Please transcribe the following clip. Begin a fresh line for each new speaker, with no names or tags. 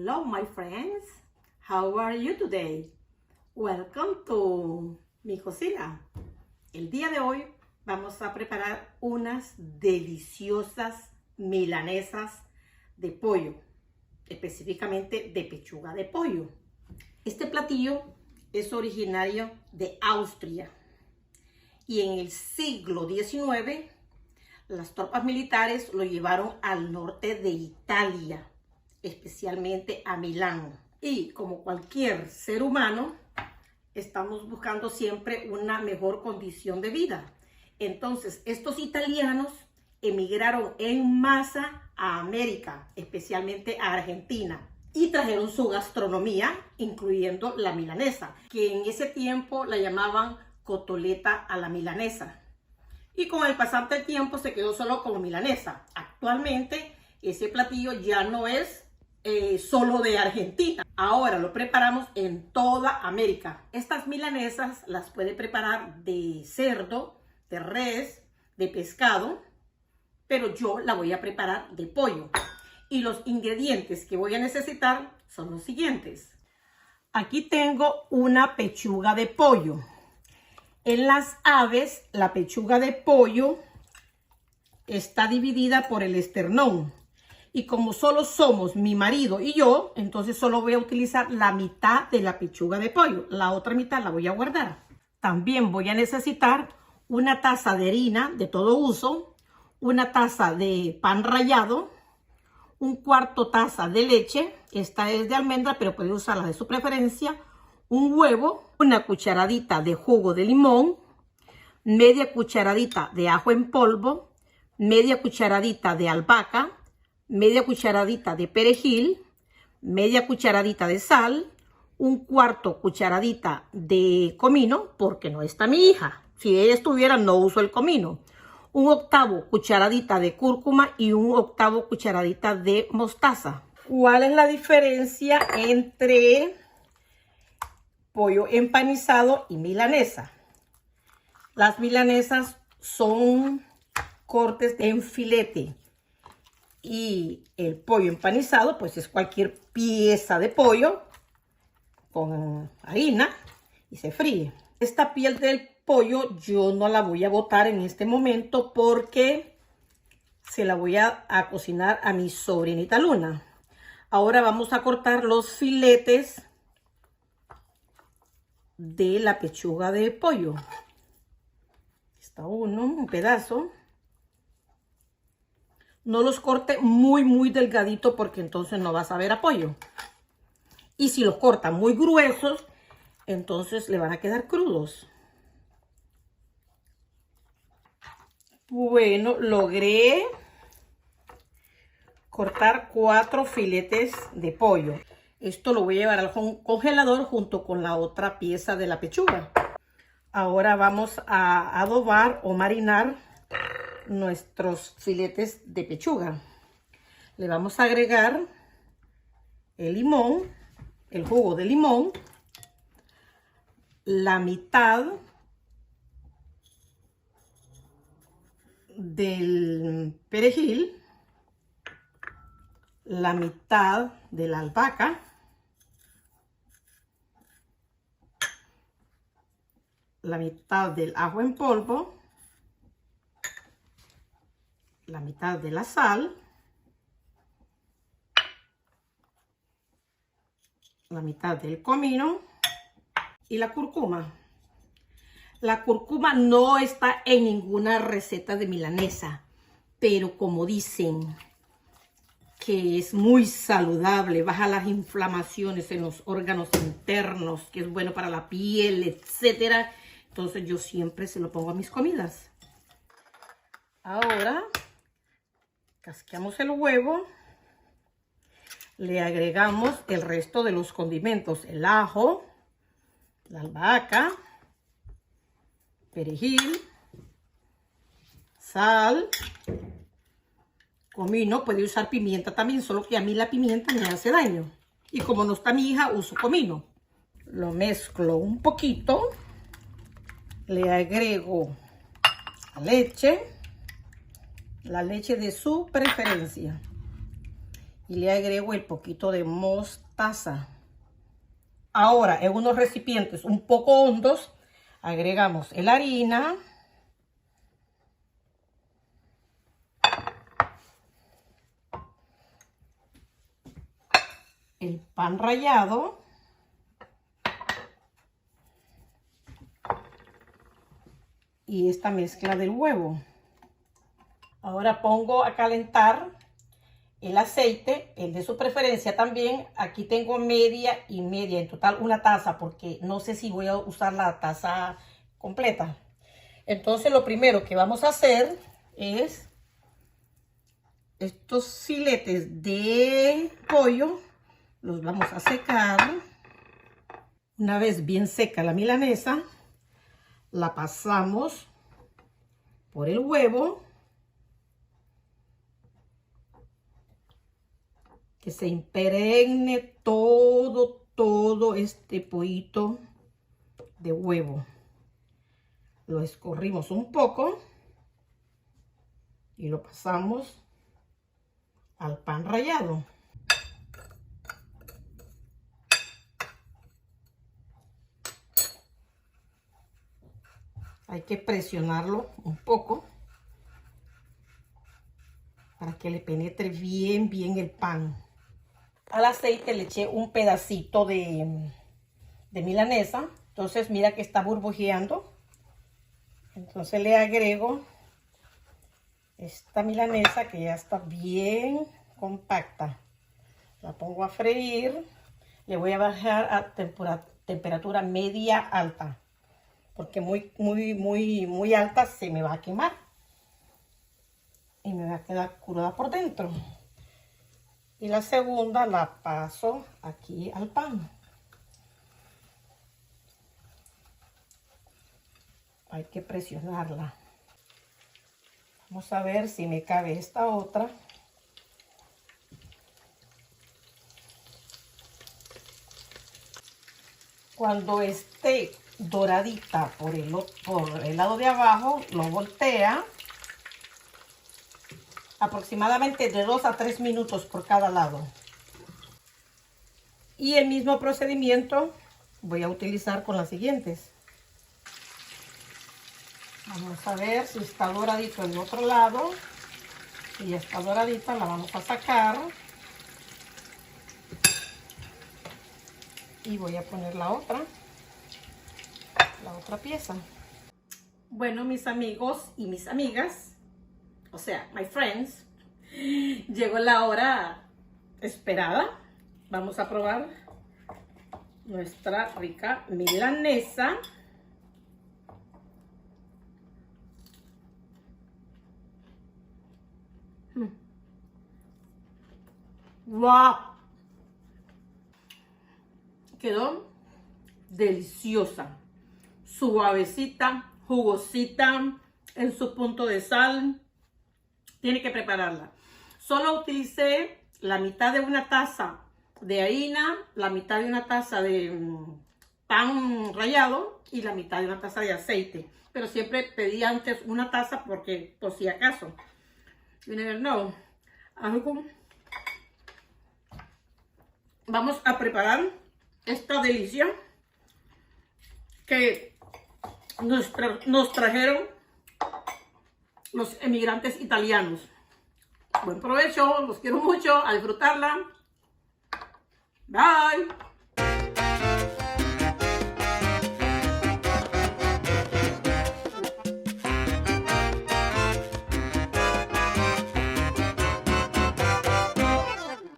Hello, my friends. How are you today? Welcome to mi cocina. El día de hoy vamos a preparar unas deliciosas milanesas de pollo, específicamente de pechuga de pollo. Este platillo es originario de Austria y en el siglo XIX las tropas militares lo llevaron al norte de Italia, especialmente a Milán. Y como cualquier ser humano, estamos buscando siempre una mejor condición de vida. Entonces, estos italianos emigraron en masa a América, especialmente a Argentina, y trajeron su gastronomía, incluyendo la milanesa, que en ese tiempo la llamaban cotoleta a la milanesa. Y con el pasar del tiempo se quedó solo como milanesa. Actualmente ese platillo ya no es solo de Argentina. Ahora lo preparamos en toda América. Estas milanesas las puede preparar de cerdo, de res, de pescado, pero yo la voy a preparar de pollo. Y los ingredientes que voy a necesitar son los siguientes. Aquí tengo una pechuga de pollo. En las aves, la pechuga de pollo está dividida por el esternón. Y como solo somos mi marido y yo, entonces solo voy a utilizar la mitad de la pechuga de pollo. La otra mitad la voy a guardar. También voy a necesitar una taza de harina de todo uso, una taza de pan rallado, un cuarto taza de leche, esta es de almendra, pero puede usar la de su preferencia, un huevo, una cucharadita de jugo de limón, media cucharadita de ajo en polvo, media cucharadita de albahaca, media cucharadita de perejil, media cucharadita de sal, un cuarto cucharadita de comino, porque no está mi hija. Si ella estuviera, no uso el comino. Un octavo cucharadita de cúrcuma y un octavo cucharadita de mostaza. ¿Cuál es la diferencia entre pollo empanizado y milanesa? Las milanesas son cortes en filete y el pollo empanizado pues es cualquier pieza de pollo con harina y se fríe. Esta piel del pollo yo no la voy a botar en este momento porque se la voy a cocinar a mi sobrinita Luna. Ahora vamos a cortar los filetes de la pechuga de pollo. Está uno, un pedazo. No los corte muy delgadito porque entonces no vas a ver a pollo. Y si los corta muy gruesos, entonces le van a quedar crudos. Bueno, logré cortar 4 filetes de pollo. Esto lo voy a llevar al congelador junto con la otra pieza de la pechuga. Ahora vamos a adobar o marinar nuestros filetes de pechuga. Le vamos a agregar el limón, el jugo de limón, la mitad del perejil, la mitad de la albahaca, la mitad del ajo en polvo, la mitad de la sal, la mitad del comino y la cúrcuma. La cúrcuma no está en ninguna receta de milanesa, pero como dicen que es muy saludable, baja las inflamaciones en los órganos internos, que es bueno para la piel, etcétera. Entonces yo siempre se lo pongo a mis comidas. Ahora casqueamos el huevo, le agregamos el resto de los condimentos, el ajo, la albahaca, perejil, sal, comino. Puede usar pimienta también, solo que a mí la pimienta me hace daño. Y como no está mi hija, uso comino. Lo mezclo un poquito, le agrego la leche de su preferencia. y le agrego el poquito de mostaza. Ahora, en unos recipientes un poco hondos, agregamos la harina, el pan rallado y esta mezcla del huevo. Ahora pongo a calentar el aceite, el de su preferencia también. Aquí tengo media y media, en total una taza, porque no sé si voy a usar la taza completa. Entonces lo primero que vamos a hacer es estos filetes de pollo, los vamos a secar. Una vez bien seca la milanesa, la pasamos por el huevo, que se impregne todo este pollito de huevo. Lo escurrimos un poco y lo pasamos al pan rallado. Hay que presionarlo un poco para que le penetre bien el pan. Al aceite le eché un pedacito de milanesa. Entonces mira que está burbujeando. Entonces le agrego esta milanesa que ya está bien compacta. La pongo a freír. Le voy a bajar a temperatura media alta, porque muy alta se me va a quemar y me va a quedar cruda por dentro. Y la segunda la paso aquí al pan. Hay que presionarla. Vamos a ver si me cabe esta otra. Cuando esté doradita por el lado de abajo, lo voltea. Aproximadamente de 2 a 3 minutos por cada lado. Y el mismo procedimiento voy a utilizar con las siguientes. Vamos a ver si está doradito el otro lado. Si ya está doradita, la vamos a sacar. Y voy a poner la otra pieza. Bueno, mis amigos y mis amigas, o sea, my friends, llegó la hora esperada. Vamos a probar nuestra rica milanesa. ¡Wow! Quedó deliciosa, suavecita, jugosita, en su punto de sal. Tiene que prepararla. Solo utilicé la mitad de una taza de harina, la mitad de una taza de pan rallado y la mitad de una taza de aceite. Pero siempre pedí antes una taza porque, por si acaso. You never know. Vamos a preparar esta delicia que nos trajeron los emigrantes italianos. Buen provecho, los quiero mucho, a disfrutarla. Bye.